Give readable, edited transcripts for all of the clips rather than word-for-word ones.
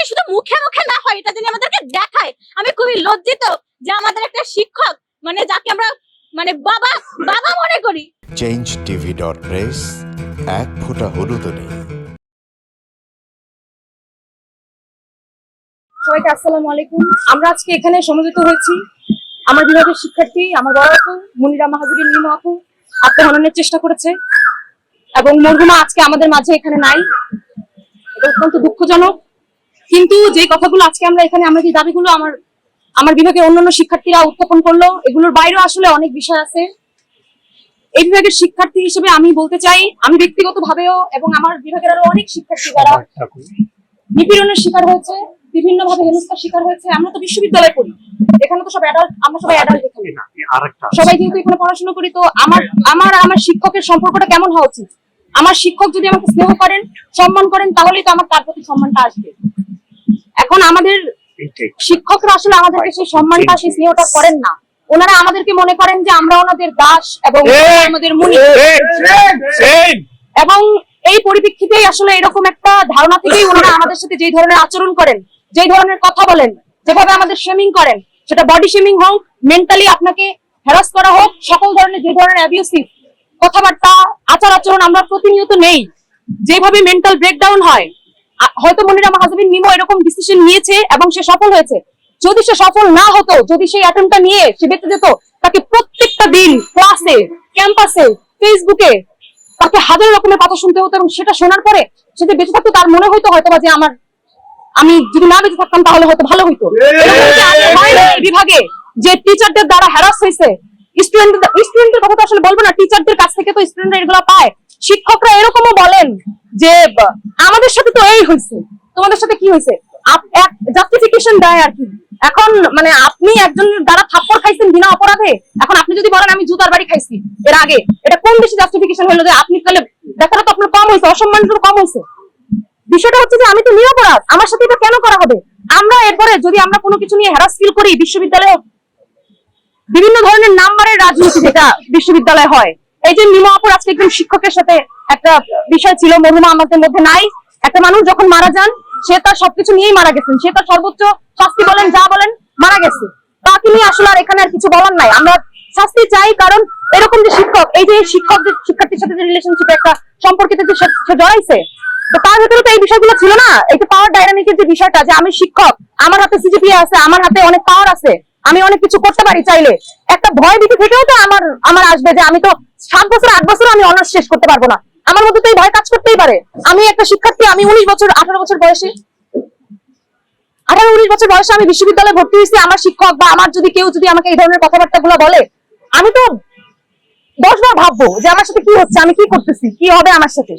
যেন শুধু মুখে মুখে না হয়, এটা যেন আমাদেরকে দেখায়। আমি খুবই লজ্জিত যে আমাদের একটা শিক্ষক, মানে যাকে আমরা মানে বাবা বাবা মনে করি। changetv.press এক ফোঁটা হলুদও নেই। সবাইকে আসসালামু আলাইকুম। আমরা আজকে এখানে সমবেত হয়েছি আমার বিভাগের শিক্ষার্থী, আমার বড় আপু মুনিরা মাহাজবিন নিমো আপু আত্মহননের চেষ্টা করেছে এবং মরহুমা আজকে আমাদের মাঝে এখানে নাই। এটা অত্যন্ত দুঃখজনক। কিন্তু যে কথাগুলো আজকে আমরা এখানে, আমরা যে দাবিগুলো আমার বিভাগের অন্যান্য শিক্ষার্থীরা উত্থাপন করলো, এগুলোর বাইরেও আসলে অনেক বিষয় আছে। এই বিভাগের শিক্ষার্থী হিসেবে আমি বলতে চাই, আমি ব্যক্তিগতভাবেও এবং আমার বিভাগের আরো অনেক শিক্ষার্থী যারা নিপীড়নের শিকার হয়েছে, বিভিন্ন ভাবে হেনস্থার শিকার হয়েছে। আমরা তো বিশ্ববিদ্যালয়ে পড়ি, এখানে তো সব অ্যাডাল্ট, আমরা সবাই অ্যাডাল্ট এখানে সবাই যেহেতু এখানে পড়াশোনা করি, তো আমার শিক্ষকের সম্পর্কটা কেমন হওয়া উচিত? আমার শিক্ষক যদি আমাকে স্নেহ করেন, সম্মান করেন, তাহলেই তো আমার তার প্রতি সম্মানটা আসবে। এখন আমাদের শিক্ষকরা আসলে আমাদেরকে সেই সম্মানটা, সেই স্নেহটা করেন না। ওনারা আমাদেরকে মনে করেন যে আমরা ওনাদের দাস এবং আমাদের মুনি। এবং এই পরিপ্রেক্ষিতেই আসলে এরকম একটা ধারণা থেকেই ওনারা আমাদের সাথে যেই ধরনের আচরণ করেন, যেই ধরনের কথা বলেন, যেভাবে আমাদের শেমিং করেন, সেটা বডি শেমিং হোক, মেন্টালি আপনাকে হ্যারাস করা হোক, সকল ধরনের যে ধরনের অ্যাবিউসিভ কথাবার্তা, আচার আচরণ আমরা প্রতিনিয়ত নেই, যেভাবে মেন্টাল ব্রেকডাউন হয়। হয়তো মুনিরা মাহাজবিন নিমো এরকম ডিসিশন নিয়েছে এবং সে সফল হয়েছে। যদি সে সফল না হতো, যদি সেই অ্যাটেম্পটা নিয়ে সে বেঁচে যেত, তাকে প্রত্যেকটা দিন ক্লাসে, ক্যাম্পাসে, ফেসবুকে তাকে হাজার রকমের কথা শুনতে হতো এবং সেটা শোনার পরে সে যে বেঁচে থাকতো, তার মনে হয়তো হয়তো যে আমি যদি না বেঁচে থাকতাম তাহলে হয়তো ভালো হইতো। বিভাগে যে টিচারদের দ্বারা হ্যারাস হয়েছে, স্টুডেন্টের কথা তো আসলে বলবো না, টিচারদের কাছ থেকে তো স্টুডেন্টরা এগুলো পায়। শিক্ষকরা এরকমও বলেন যে আমাদের সাথে তো এই হয়েছে, তোমাদের সাথে কি হয়েছে, জাস্টিফিকেশন দেয় আর কি। এখন মানে আপনি একজনের দ্বারা থাপ্পড় খাইছেন বিনা অপরাধে, এখন আপনি যদি বলেন আমি জুতার বাড়ি খাইছি এর আগে, এটা কোন বেশি জাস্টিফিকেশন হলো? যে আপনি তাহলে দেখাটা তো আপনার কম হয়েছে, অসম্মান কম হয়েছে। বিষয়টা হচ্ছে যে আমি তো নিরপরাধ, আমার সাথে এটা কেন করা হবে? আমরা এরপরে যদি আমরা কোনো কিছু নিয়ে হ্যারাস ফিল করি, বিশ্ববিদ্যালয়ে বিভিন্ন ধরনের নাম্বারের রাজনীতি যেটা বিশ্ববিদ্যালয়ে হয়। এই যে নিমো আপুর আজকে একজন শিক্ষকের সাথে একটা বিষয় ছিল, মরহুমা আমাদের মধ্যে নাই। একটা মানুষ যখন মারা যান, সে তার সবকিছু নিয়েই মারা গেছেন, সে তার সর্বোচ্চ শাস্তি বলেন যা বলেন মারা গেছে, তাকে নিয়ে আসলে আর এখানে আর কিছু বলার নাই। আমরা শাস্তি চাই, কারণ এরকম যে শিক্ষক, এই যে শিক্ষক যে শিক্ষার্থীর সাথে যে রিলেশনশিপে একটা সম্পর্কিত যে সে জড়াইছে, তো তার ভেতরে তো এই বিষয়গুলো ছিল না। এই যে পাওয়ার ডাইনামিকের যে বিষয়টা, যে আমি শিক্ষক, আমার হাতে সিজিপিএ আছে, আমার হাতে অনেক পাওয়ার আছে, আমি অনেক কিছু করতে পারি চাইলে, একটা ভয় ভীতি থেকেও তো আমার আসবে যে আমি তো 7 বছর 8 বছর আমি অনার্স শেষ করতে পারবো না। আমার মধ্যে তো এই ভয় কাজ করতেই পারে। আমি একটা শিক্ষার্থী, আমি 19 বছর 18 বছর বয়সে, 18-19 বছর বয়সে আমি বিশ্ববিদ্যালয়ে ভর্তি হয়েছি। আমার শিক্ষক বা আমার যদি কেউ যদি আমাকে এই ধরনের কথাবার্তা গুলো বলে, আমি তো 10 বার ভাববো যে আমার সাথে কি হচ্ছে, আমি কি করতেছি, কি হবে আমার সাথে।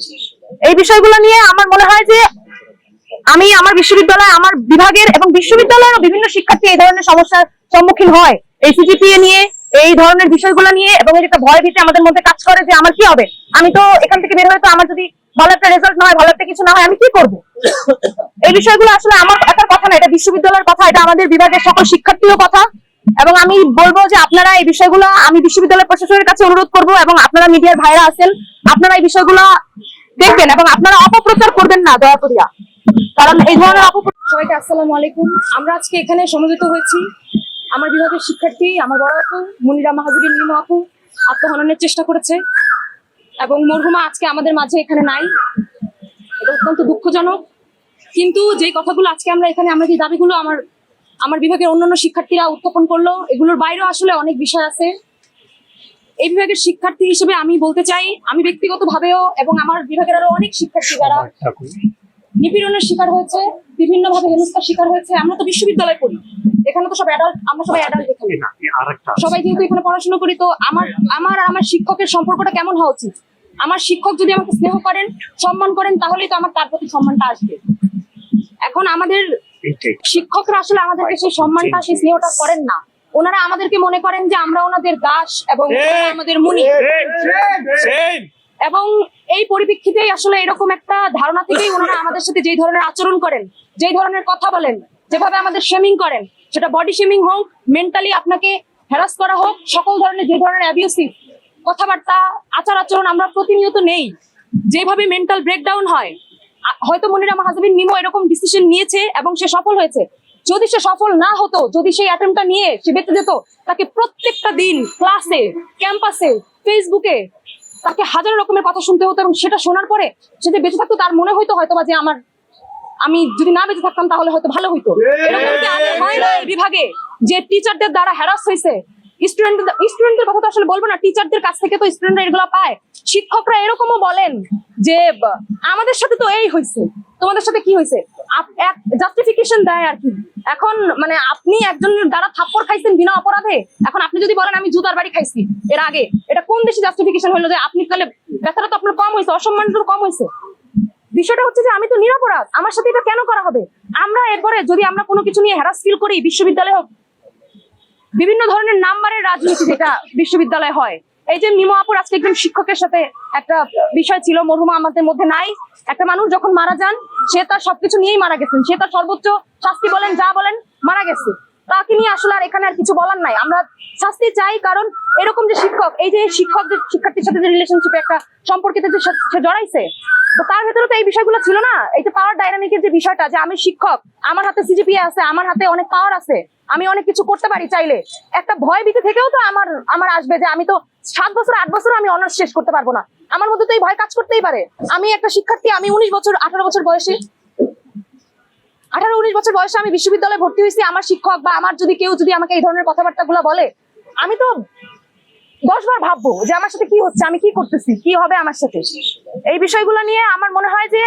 এই বিষয়গুলো নিয়ে আমার মনে হয় যে আমি আমার বিশ্ববিদ্যালয়, আমার বিভাগের এবং বিশ্ববিদ্যালয়ের বিভিন্ন শিক্ষার্থী এই ধরনের সমস্যার সম্মুখীন হয়, এই সিজিপিএ নিয়ে, এই ধরনের বিষয়গুলো নিয়ে, এবং এই একটা ভয় ভীতি আমাদের মধ্যে কাজ করে যে আমার কি হবে, আমি তো এখান থেকে বের হয়ে, তো আমার যদি ভালো একটা রেজাল্ট না হয়, ভালো একটা কিছু না হয়, আমি কি করবো? এই বিষয়গুলো আসলে আমার একার কথা না, এটা বিশ্ববিদ্যালয়ের কথা, এটা আমাদের বিভাগের সকল শিক্ষার্থীর কথা। এবং আমি বলবো যে আপনারা এই বিষয়গুলো, আমি বিশ্ববিদ্যালয় প্রশাসনের কাছে অনুরোধ করব, এবং আপনারা মিডিয়ার ভাইরা আছেন, আপনারা এই বিষয়গুলো দেখবেন এবং আপনারা অপপ্রচার করবেন না দয়া করিয়া, কারণ এই ধরনের সবাইকে আসসালামু আলাইকুম। আমরা আজকে এখানে সমবেত হয়েছি আমার বিভাগের শিক্ষার্থী, আমার বড় আপু মুনিরা মাহাজবিন নিমো আপু আত্মহননের চেষ্টা করেছে এবং মরহুমা আজকে আমাদের মাঝে এখানে নাই। এটা অত্যন্ত দুঃখজনক। কিন্তু যে কথাগুলো আজকে আমরা এখানে, আমরা যে দাবিগুলো আমার বিভাগের অন্যান্য শিক্ষার্থীরা উত্থাপন করলো, এগুলোর বাইরেও আসলে অনেক বিষয় আছে। এই বিভাগের শিক্ষার্থী হিসেবে আমি বলতে চাই, আমি ব্যক্তিগতভাবেও এবং আমার বিভাগের আরো অনেক শিক্ষার্থী যারা নিপীড়নের শিকার হয়েছে, বিভিন্ন ভাবে হেনস্থার শিকার হয়েছে। আমরা তো বিশ্ববিদ্যালয়ে পড়ি, এখানে তো সব অ্যাডাল্ট, আমরা সবাই অ্যাডাল্ট এখানে সবাই যেহেতু এখানে পড়াশোনা করি, তো আমার শিক্ষকের সম্পর্কটা কেমন হওয়া উচিত? আমার শিক্ষক যদি আমাকে স্নেহ করেন, সম্মান করেন, তাহলেই তো আমার তার প্রতি সম্মানটা আসবে। এখন আমাদের শিক্ষকরা আসলে আমাদেরকে সেই সম্মানটা, সেই স্নেহটা করেন না। ওনারা আমাদেরকে মনে করেন যে আমরা ওনাদের দাস এবং আমাদের মুনি। এবং এই পরিপ্রেক্ষিতেই আসলে এরকম একটা ধারণা থেকেই ওনারা আমাদের সাথে যেই ধরনের আচরণ করেন, যেই ধরনের কথা বলেন, যেভাবে আমাদের শেমিং করেন, সেটা বডি শেমিং হোক, মেন্টালি আপনাকে হ্যারাস করা হোক, সকল ধরনের যে ধরনের অ্যাবিউসিভ কথাবার্তা, আচার আচরণ আমরা প্রতিনিয়ত নেই, যেভাবে মেন্টাল ব্রেকডাউন হয়। হয়তো মনিরা মাহাজাবিন মিমো এরকম ডিসিশন নিয়েছে এবং সে সফল হয়েছে। যদি সে সফল না হতো, যদি সেই অ্যাটেম্পটা নিয়ে সে বেঁচে যেত, তাকে প্রত্যেকটা দিন ক্লাসে, ক্যাম্পাসে, ফেসবুকে তাকে হাজার রকমের কথা শুনতে হতো, এবং সেটা শোনার পরে সে যে বেঁচে থাকতো তার মনে হয়তো হয়তো বা যে আমি যদি না বেঁচে থাকতাম তাহলে হয়তো ভালো হইতো। এরকম কি আগে হয় না এই বিভাগে যে টিচারদের দ্বারা হ্যারাস হয়েছে? স্টুডেন্টদের কথা তো আসলে বলবো না, টিচারদের কাছ থেকে তো স্টুডেন্টরা এগুলো পায়। শিক্ষকরা এরকমও বলেন যে আমাদের সাথে তো এই হয়েছে, তোমাদের সাথে কি হয়েছে, জাস্টিফিকেশন দেয় আর কি। এখন মানে আপনি একজনের দ্বারা থাপ্পড় খাইছেন বিনা অপরাধে, এখন আপনি যদি বলেন আমি জুতার বাড়ি খাইছি এর আগে, এটা কোন দেশে জাস্টিফিকেশন হলো যে আপনি তাহলে ব্যথাটা তো আপনার কম হয়েছে, অসম্মানটা কম হয়েছে? বিষয়টা হচ্ছে যে আমি তো নিরপরাধ, আমার সাথে এটা কেন করা হবে? আমরা এরপরে যদি আমরা কোনো কিছু নিয়ে হ্যারাস ফিল করি, বিশ্ববিদ্যালয়ে হোক, বিভিন্ন ধরনের নাম্বারের রাজনীতি যেটা বিশ্ববিদ্যালয়ে হয়। এই যে মিমো আপুর আজকে একজন শিক্ষকের সাথে একটা বিষয় ছিল, মরহুমা আমাদের মধ্যে নাই। একটা মানুষ যখন মারা যান, সে তার সবকিছু নিয়েই মারা গেছেন, সে তার সর্বোচ্চ শাস্তি বলেন যা বলেন মারা গেছে, তাকে নিয়ে আসলে আর এখানে আর কিছু বলার নাই। আমরা শাস্তি চাই, কারণ এরকম যে শিক্ষক, এই যে শিক্ষক যে শিক্ষার্থীর সাথে যে রিলেশনশিপে একটা সম্পর্কিত যে সে জড়াইছে, তো তার ভেতরে তো এই বিষয়গুলো ছিল না। এই যে পাওয়ার ডাইনামিকের যে বিষয়টা, যে আমি শিক্ষক, আমার হাতে সিজিপিএ আছে, আমার হাতে অনেক পাওয়ার আছে, আমি অনেক কিছু করতে পারি চাইলে, একটা ভয় ভীতি থেকেও তো আমার আসবে যে আমি তো 7 বছর 8 বছর আমি অনার্স শেষ করতে পারবো না, আমার মধ্যে তো এই ভয় কাজ করতেই পারে। আমি একটা শিক্ষার্থী, আমি 19 বছর 18 বছর বয়সে, 18-19 বছর বয়সে আমি বিশ্ববিদ্যালয়ে ভর্তি হয়েছি। আমার শিক্ষক বা আমার যদি কেউ যদি আমাকে এই ধরনের কথাবার্তা গুলো বলে, আমি তো 10 বার ভাববো যে আমার সাথে কি হচ্ছে, আমি কি করতেছি, কি হবে আমার সাথে। এই বিষয়গুলো নিয়ে আমার মনে হয় যে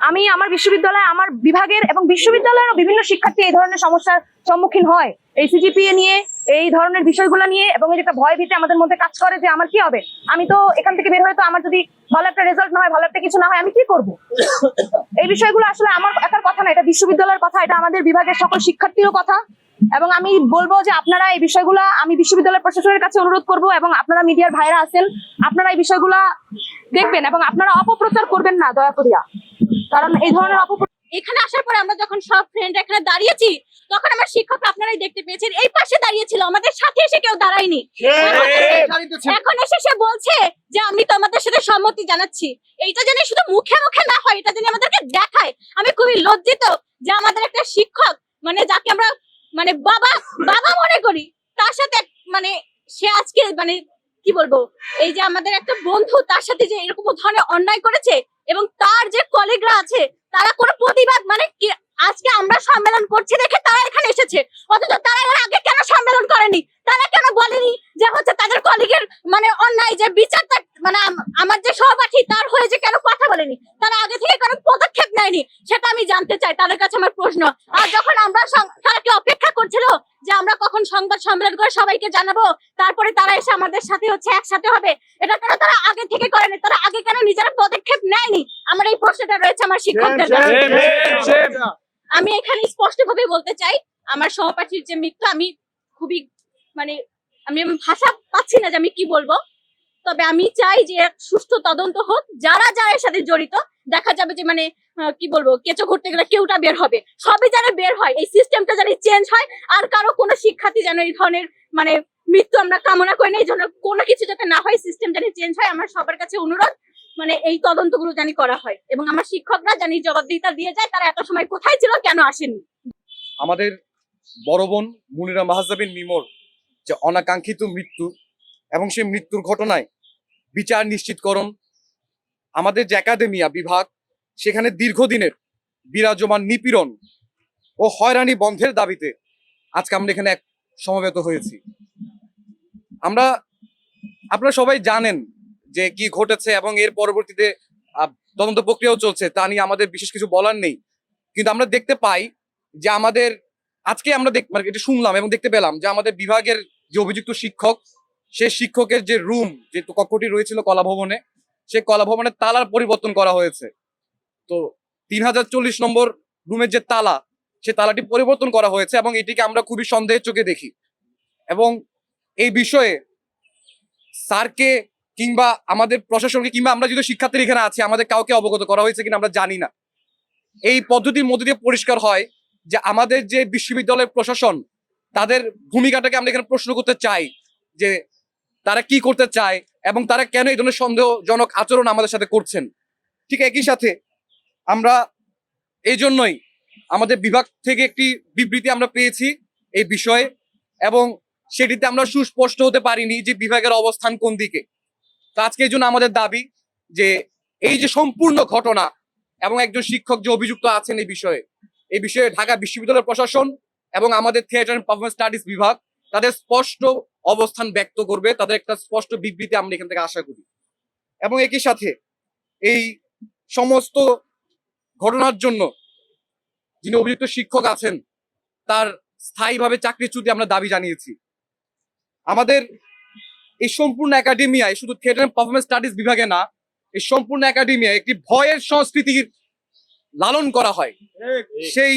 আমি আমার বিশ্ববিদ্যালয়, আমার বিভাগের এবং বিশ্ববিদ্যালয়ের বিভিন্ন শিক্ষার্থী এই ধরনের সমস্যার সম্মুখীন হয়, এই সিজিপিএ নিয়ে, এই ধরনের বিষয়গুলো নিয়ে, এবং এই একটা ভয় ভীতি আমাদের মধ্যে কাজ করে যে আমার কি হবে, আমি তো এখান থেকে বের হয়ে তো আমার যদি ভালো একটা রেজাল্ট না হয়, ভালো একটা কিছু না হয়, আমি কি করব? এই বিষয়গুলো আসলে আমার একার কথা না, এটা বিশ্ববিদ্যালয়ের কথা, এটা আমাদের বিভাগের সকল শিক্ষার্থীরও কথা। এবং আমি বলবো যে আপনারা এই বিষয়গুলা, আমি বিশ্ববিদ্যালয় প্রশাসনের কাছে অনুরোধ করব, এবং আপনারা মিডিয়ার ভাইরা আছেন, আপনারা এই বিষয়গুলা দেখবেন এবং আপনারা অপপ্রচার করবেন না দয়া করিয়া, কারণ এই ধরনের এখানে আসার পরে আমরা যখন সব ফ্রেন্ড এখানে দাঁড়িয়েছি, তখন আমার শিক্ষক আপনারাই দেখতে পেয়েছেন এই পাশে দাঁড়িয়েছিল, আমাদের সাথে এসে কেউ দাঁড়ায়নি। এখন এসে সে বলছে যে আমি তো আমাদের সাথে সম্মতি জানাচ্ছি। এইটা জানি শুধু মুখে মুখে না হয়, এটা জানি আমাদেরকে দেখায়। আমি খুবই লজ্জিত যে আমাদের একটা শিক্ষক, মানে যাকে আমরা মানে বাবা বাবা মনে করি, তার সাথে মানে সে আজকে মানে কি বলবো, এই যে আমাদের একটা বন্ধু, তার সাথে যে এরকম ধরনের অন্যায় করেছে, এবং তার যে কলিগরা আছে তারা কোনো প্রতিবাদ মানে আজকে আমরা সম্মেলন করছি দেখে তারা এখানে এসেছে, অথচ তারা এর আগে কেন সম্মেলন করেনি? তারা কেন বলেনি যে হচ্ছে তাদের কলিগের মানে অন্যায় যে বিচারটা, মানে আমার যে সহপাঠী তার হয়ে যে কেন কথা বলেনি? তারা আগে থেকে কোনো পদক্ষেপ নেয়নি, সেটা আমি জানতে চাই, তাদের কাছে আমার প্রশ্ন। আর যখন আমরা তারা কি অপেক্ষা করছিল যে আমরা কখন সংবাদ সম্মেলন করে সবাইকে জানাবো, তারপরে তারা এসে আমাদের সাথে হচ্ছে একসাথে হবে, এটা কেন তারা আগে থেকে করেনি? তারা আগে কেন নিজেরা পদক্ষেপ নেয়নি? আমার এই প্রশ্নটা রয়েছে আমার শিক্ষকদের কাছে। আমি এখানে স্পষ্টভাবে বলতে চাই, আমার সহপাঠীর যে মৃত্যু, আমি খুবই মানে আমি ভাষা পাচ্ছি না যে আমি কি বলবো। তবে আমি চাই যে সুষ্ঠু তদন্ত হোক, যারা যারা এর সাথে জড়িত, দেখা যাবে যে মানে কি বলবো, কেঁচো ঘুরতে গেলে কেউটা বের হবে, সবই যেন বের হয়, এই সিস্টেমটা যেন চেঞ্জ হয়, আর কারো কোনো শিক্ষার্থী যেন এই ধরনের মানে মৃত্যু আমরা কামনা করি না, এই জন্য কোনো কিছু যাতে না হয়, সিস্টেম যেন চেঞ্জ হয়। আমার সবার কাছে অনুরোধ, মানে এই তদন্তগুলো জানি করা হয়, এবং আমার শিক্ষকরা জানি জবাবদিহিতা দিয়ে যায়, তারা এত সময় কোথায় ছিল, কেন আসেনি। আমাদের বড় বোন মুনিরা মাহাজাবিন মিমোর যে অনাকাঙ্ক্ষিত মৃত্যু, এবং সেই মৃত্যুর ঘটনায় বিচার নিশ্চিতকরণ, আমাদের যে একাডেমিয়া বিভাগ, সেখানে দীর্ঘদিনের বিরাজমান নিপীড়ন ও হয়রানি বন্ধের দাবিতে আজকে আমরা এখানে এক সমবেত হয়েছি। আপনারা সবাই জানেন যে কি ঘটেছে, এবং এর পরবর্তীতে তদন্ত প্রক্রিয়াও চলছে, তা নিয়ে আমাদের বিশেষ কিছু বলার নেই। কিন্তু আমরা দেখতে পাই যে আমাদের আজকে আমরা মানে এটা শুনলাম এবং দেখতে পেলাম যে আমাদের বিভাগের যে অভিযুক্ত শিক্ষক, সে শিক্ষকের যে রুম, যে কক্ষটি রয়েছিল কলাভবনে, সেই কলাভবনের তালার পরিবর্তন করা হয়েছে। তো 3040 নম্বর রুমের যে তালা, সে তালাটি পরিবর্তন করা হয়েছে, এবং এটিকে আমরা খুবই সন্দেহের চোখে দেখি। এবং এই বিষয়ে স্যারকে কিংবা আমাদের প্রশাসনকে কিংবা আমরা যদি শিক্ষার্থী এখানে আছি, আমাদের কাউকে অবগত করা হয়েছে কিনা আমরা জানি না। এই পদ্ধতির মধ্যে দিয়ে পরিষ্কার হয় যে আমাদের যে বিশ্ববিদ্যালয়ের প্রশাসন, তাদের ভূমিকাটাকে আমরা এখানে প্রশ্ন করতে চাই যে তারা কি করতে চায় এবং তারা কেন এই ধরনের সন্দেহজনক আচরণ আমাদের সাথে করছেন। ঠিক একই সাথে আমরা এই জন্যই আমাদের বিভাগ থেকে একটি বিবৃতি আমরা পেয়েছি এই বিষয়ে, এবং সেটিতে আমরা সুস্পষ্ট হতে পারিনি যে বিভাগের অবস্থান কোন দিকে। তো আজকে এই জন্য আমাদের দাবি যে এই যে সম্পূর্ণ ঘটনা এবং একজন শিক্ষক যে অভিযুক্ত আছেন এই বিষয়ে ঢাকা বিশ্ববিদ্যালয় প্রশাসন এবং আমাদের থিয়েটার এন্ড পারফরমেন্স স্টাডিজ বিভাগ তাদের স্পষ্ট অবস্থান ব্যক্ত করবে, তাদের একটা স্পষ্ট বিবৃতি আমরা এখান থেকে আশা করি। এবং একই সাথে এই সমস্ত ঘটনার জন্য যিনি অভিযুক্ত শিক্ষক আছেন তার স্থায়ীভাবে চাকরিচ্যুতি আমরা দাবি জানিয়েছি। আমাদের এই সম্পূর্ণ একাডেমিয়ায় শুধু থিয়েটার এন্ড পারফরমেন্স স্টাডিজ বিভাগে না, এই সম্পূর্ণ একাডেমিয়ায় একটি ভয়ের সংস্কৃতির লালন করা হয়। সেই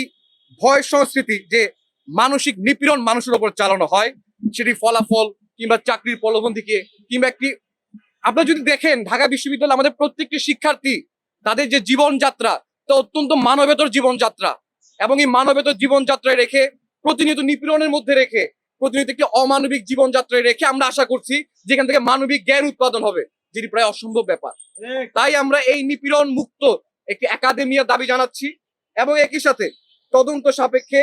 ভয় সংস্কৃতি যে মানসিক নিপীড়ন মানুষের উপর চালানো হয়, সেটি ফলাফল কিংবা চাকরির প্রলোভন থেকে কিংবা একটি, আপনারা যদি দেখেন ঢাকা বিশ্ববিদ্যালয়ে আমাদের প্রত্যেকটি শিক্ষার্থী তাদের যে জীবনযাত্রা তা অত্যন্ত মানবেতর জীবনযাত্রা, এবং এই মানবেতর জীবনযাত্রায় রেখে প্রতিনিয়ত নিপীড়নের মধ্যে রেখে প্রতিনিয়ত একটি অমানবিক জীবনযাত্রায় রেখে আমরা আশা করছি যেখান থেকে মানবিক জ্ঞান উৎপাদন হবে, যেটি প্রায় অসম্ভব ব্যাপার। তাই আমরা এই নিপীড়ন মুক্ত একটি একাডেমিয়া দাবি জানাচ্ছি, এবং একই সাথে তদন্ত সাপেক্ষে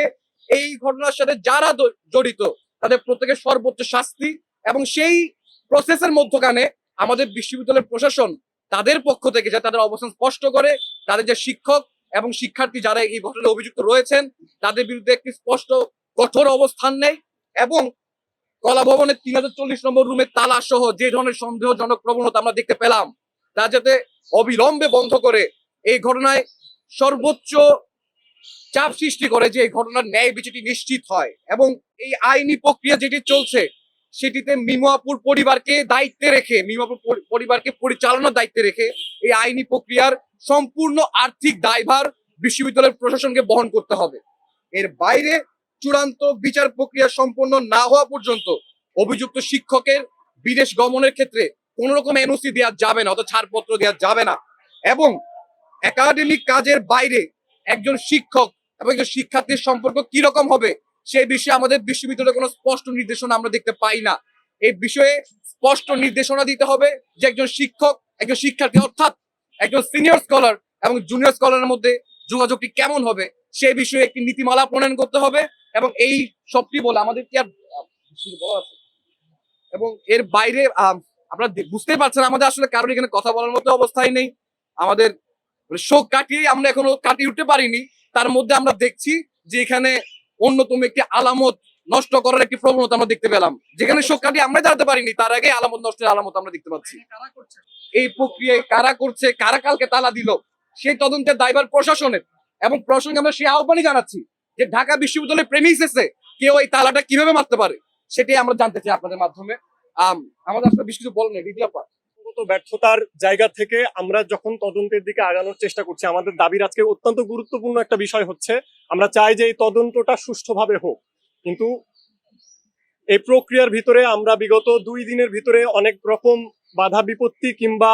এই ঘটনার সাথে যারা জড়িত তাদের প্রত্যেকের সর্বোচ্চ শাস্তি, এবং সেই প্রসেসের মধ্যখানে আমাদের বিশ্ববিদ্যালয়ের প্রশাসন তাদের পক্ষ থেকে যা তাদের অবস্থান স্পষ্ট করে, তাদের যে শিক্ষক এবং শিক্ষার্থী যারা এই ঘটনায় অভিযুক্ত রয়েছেন তাদের বিরুদ্ধে একটি স্পষ্ট কঠোর অবস্থান নেয়, এবং কলা ভবনের 3040 নম্বর রুমে তালা সহ যে ধরনের সন্দেহজনক প্রবণতা আমরা দেখতে পেলাম তা যাতে অবিলম্বে বন্ধ করে এই ঘটনায় সর্বোচ্চ চাপ সৃষ্টি করে যে এই ঘটনার ন্যায় বিচারটি নিশ্চিত হয়, এবং এই আইনি প্রক্রিয়া যেটি চলছে সেটিতে মিমুয়াপুর পরিবারকে দায়িত্বে রেখে, মিমুয়াপুর পরিবারকে পরিচালনার দায়িত্বে রেখে এই আইনি প্রক্রিয়ার সম্পূর্ণ আর্থিক দায়ভার বিশ্ববিদ্যালয়ের প্রশাসনকে বহন করতে হবে। এর বাইরে চূড়ান্ত বিচার প্রক্রিয়া সম্পন্ন না হওয়া পর্যন্ত অভিযুক্ত শিক্ষকের বিদেশ গমনের ক্ষেত্রে কোন রকম এনওসি দেওয়া যাবে না, অথবা ছাড়পত্র দেওয়া যাবে না, এবং একাডেমিক কাজের বাইরে একজন শিক্ষক এবং একজন শিক্ষার্থীর সম্পর্ক কি রকম হবে সেই বিষয়ে আমাদের বিশ্ববিদ্যালয়ে কোনো স্পষ্ট নির্দেশনা আমরা দেখতে পাই না। এই বিষয়ে স্পষ্ট নির্দেশনা দিতে হবে যে একজন শিক্ষক একজন শিক্ষার্থী অর্থাৎ একজন সিনিয়র স্কলার এবং জুনিয়র স্কলারের মধ্যে যোগাযোগটি কেমন হবে সেই বিষয়ে একটি নীতিমালা প্রণয়ন করতে হবে, এবং এই সবটি বলে আমাদের কি আর বলা আছে। এবং এর বাইরে আপনারা বুঝতেই পারছেন আমাদের আসলে কারোর এখানে কথা বলার মতো অবস্থায় নেই। আমাদের শোক কাটিয়ে আমরা এখনো কাটিয়ে উঠতে পারিনি, তার মধ্যে আমরা দেখছি যে এখানে অন্যতম একটি আলামত নষ্ট করার একটি প্রবণতা আমরা দেখতে পেলাম, যেখানে শোক কাটিয়ে আমরা জানতে পারিনি তার আগে আলামত নষ্টের আলামত আমরা দেখতে পাচ্ছি। এই প্রক্রিয়ায় কারা করছে, কারা কালকে তালা দিল, সেই তদন্তের দায়ভার প্রশাসনের, এবং প্রশাসনকে আমরা সেই আহ্বানই জানাচ্ছি যে ঢাকা বিশ্ববিদ্যালয়ের প্রেমিসেসে কেউ এই তালাটা কিভাবে মারতে পারে সেটাই আমরা জানতে চাই আপনাদের মাধ্যমে। আমাদের আসলে বেশি কিছু বলেন রিদিয়াপা ব্যর্থতার জায়গা থেকে আমরা যখন তদন্তের দিকে আগানোর চেষ্টা করছি, আমাদের দাবির আজকে অত্যন্ত গুরুত্বপূর্ণ একটা বিষয় হচ্ছে আমরা চাই যে এই তদন্তটা সুষ্ঠুভাবে হোক, কিন্তু এই প্রক্রিয়ার ভিতরে আমরা বিগত 2 দিনের ভিতরে অনেক রকম বাধা বিপত্তি কিংবা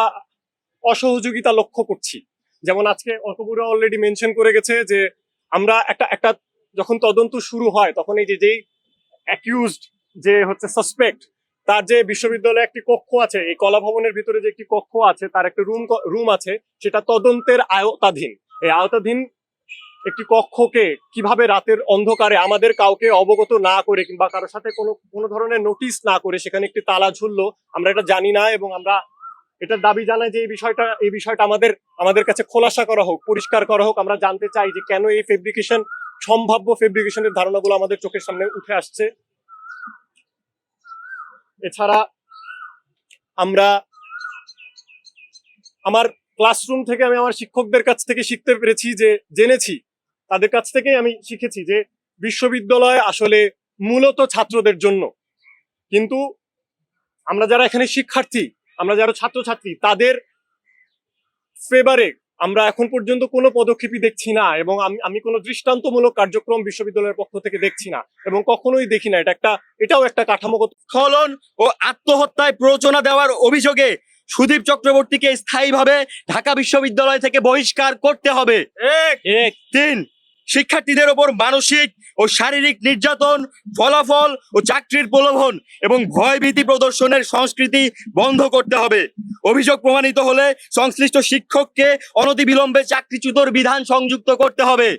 অসহযোগিতা লক্ষ্য করছি। যেমন আজকে অকবুরা অলরেডি মেনশন করে গেছে যে আমরা একটা যখন তদন্ত শুরু হয় তখন এই যেই অ্যাকিউজড যে হচ্ছে সাসপেক্ট তার যে বিশ্ববিদ্যালয়ে একটি কক্ষ আছে, এই কলা ভবনের ভিতরে যে একটি কক্ষ আছে তার একটা রুম আছে, সেটা তদন্তের আওতাধীন। এই আওতাধীন একটি কক্ষকে কিভাবে রাতের অন্ধকারে আমাদের কাউকে অবগত না করে কিংবা কারোর সাথে কোনো ধরনের নোটিশ না করে সেখানে একটি তালা ঝুললো, আমরা এটা জানি না, এবং আমরা এটার দাবি জানাই যে এই বিষয়টা আমাদের কাছে খোলাসা করা হোক, পরিষ্কার করা হোক। আমরা জানতে চাই যে কেন এই সম্ভাব্য ফেব্রিকেশনের ধারণাগুলো আমাদের চোখের সামনে উঠে আসছে। এছাড়া আমার ক্লাসরুম থেকে আমি আমার শিক্ষকদের কাছ থেকে শিখতে পেরেছি, জেনেছি তাদের কাছ থেকেই আমি শিখেছি যে বিশ্ববিদ্যালয় আসলে মূলত ছাত্রদের জন্য, কিন্তু আমরা যারা এখানে শিক্ষার্থী, আমরা যারা ছাত্রছাত্রী, তাদের ফেভারে আমরা এখন পর্যন্ত কোনো পদক্ষেপই দেখছি না, এবং আমি কোনো দৃষ্টান্তমূলক কার্যক্রম বিশ্ববিদ্যালয়ের পক্ষ থেকে দেখছি না, এবং কখনোই দেখি না। এটাও একটা কাঠামোগত স্খলন ও আত্মহত্যায় প্ররোচনা দেওয়ার অভিযোগে সুদীপ চক্রবর্তীকে স্থায়ীভাবে ঢাকা বিশ্ববিদ্যালয় থেকে বহিষ্কার করতে হবে। 3 শিক্ষার্থীদের ওপর মানসিক ও শারীরিক নির্যাতন, ফলাফল ও চাকরির প্রলোভন এবং ভয়ভীতি প্রদর্শনের সংস্কৃতি বন্ধ করতে হবে। অভিযোগ প্রমাণিত হলে সংশ্লিষ্ট শিক্ষককে অনতিবিলম্বে চাকরিচ্যুতর বিধান সংযুক্ত করতে হবে।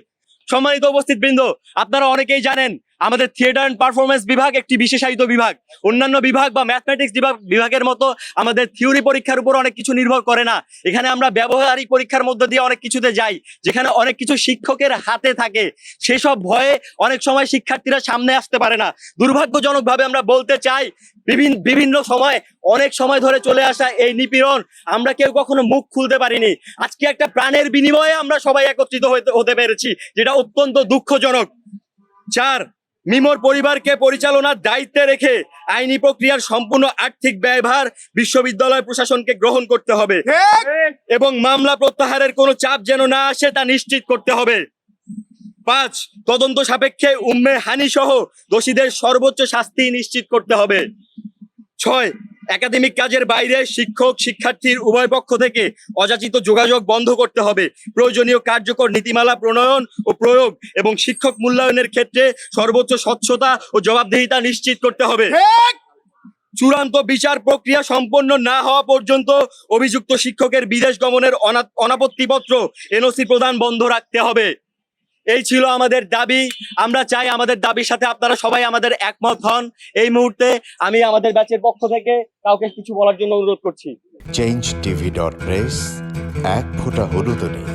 সম্মানিত উপস্থিতবৃন্দ, আপনারা অনেকেই জানেন আমাদের থিয়েটার অ্যান্ড পারফরমেন্স বিভাগ একটি বিশেষায়িত বিভাগ। অন্যান্য বিভাগ বা ম্যাথমেটিক্স বিভাগের মতো আমাদের থিওরি পরীক্ষার উপর অনেক কিছু নির্ভর করে না। এখানে আমরা ব্যবহারিক পরীক্ষার মধ্য দিয়ে অনেক কিছুতে যাই, যেখানে অনেক কিছু শিক্ষকের হাতে থাকে। সেসব ভয়ে অনেক সময় শিক্ষার্থীরা সামনে আসতে পারে না। দুর্ভাগ্যজনকভাবে আমরা বলতে চাই, বিভিন্ন সময় অনেক সময় ধরে চলে আসা এই নিপীড়ন আমরা কেউ কখনো মুখ খুলতে পারিনি। আজকে একটা প্রাণের বিনিময়ে আমরা সবাই একত্রিত হতে পেরেছি, যেটা অত্যন্ত দুঃখজনক। 4, মিমোর পরিবারকে পরিচালনার দায়িত্বে রেখে আইনি প্রক্রিয়ার সম্পূর্ণ আর্থিক ব্যয়ভার বিশ্ববিদ্যালয় প্রশাসনকে গ্রহণ করতে হবে এবং মামলা প্রত্যাহারের কোনো চাপ যেন না আসে তা নিশ্চিত করতে হবে। 5, তদন্ত সাপেক্ষে উম্মে হানি সহ দোষীদের সর্বোচ্চ শাস্তি নিশ্চিত করতে হবে। 6, একাডেমিক কাজের বাইরে শিক্ষক শিক্ষার্থীর উভয় পক্ষ থেকে অযাচিত যোগাযোগ বন্ধ করতে হবে। প্রয়োজনীয় কার্যকর নীতিমালা প্রণয়ন ও প্রয়োগ এবং শিক্ষক মূল্যায়নের ক্ষেত্রে সর্বোচ্চ স্বচ্ছতা ও জবাবদিহিতা নিশ্চিত করতে হবে। চূড়ান্ত বিচার প্রক্রিয়া সম্পন্ন না হওয়া পর্যন্ত অভিযুক্ত শিক্ষকের বিদেশ গমনের অনাপত্তিপত্র এনওসি প্রদান বন্ধ রাখতে হবে। এই ছিল আমাদের দাবি। আমরা চাই আমাদের দাবির সাথে আপনারা সবাই আমাদের একমত হন। এই মুহূর্তে আমি আমাদের ব্যাচের পক্ষ থেকে কাউকে কিছু বলার জন্য অনুরোধ করছি। চেঞ্জ টিভি.প্রেস, এক ফোঁটা হলুদ নেই।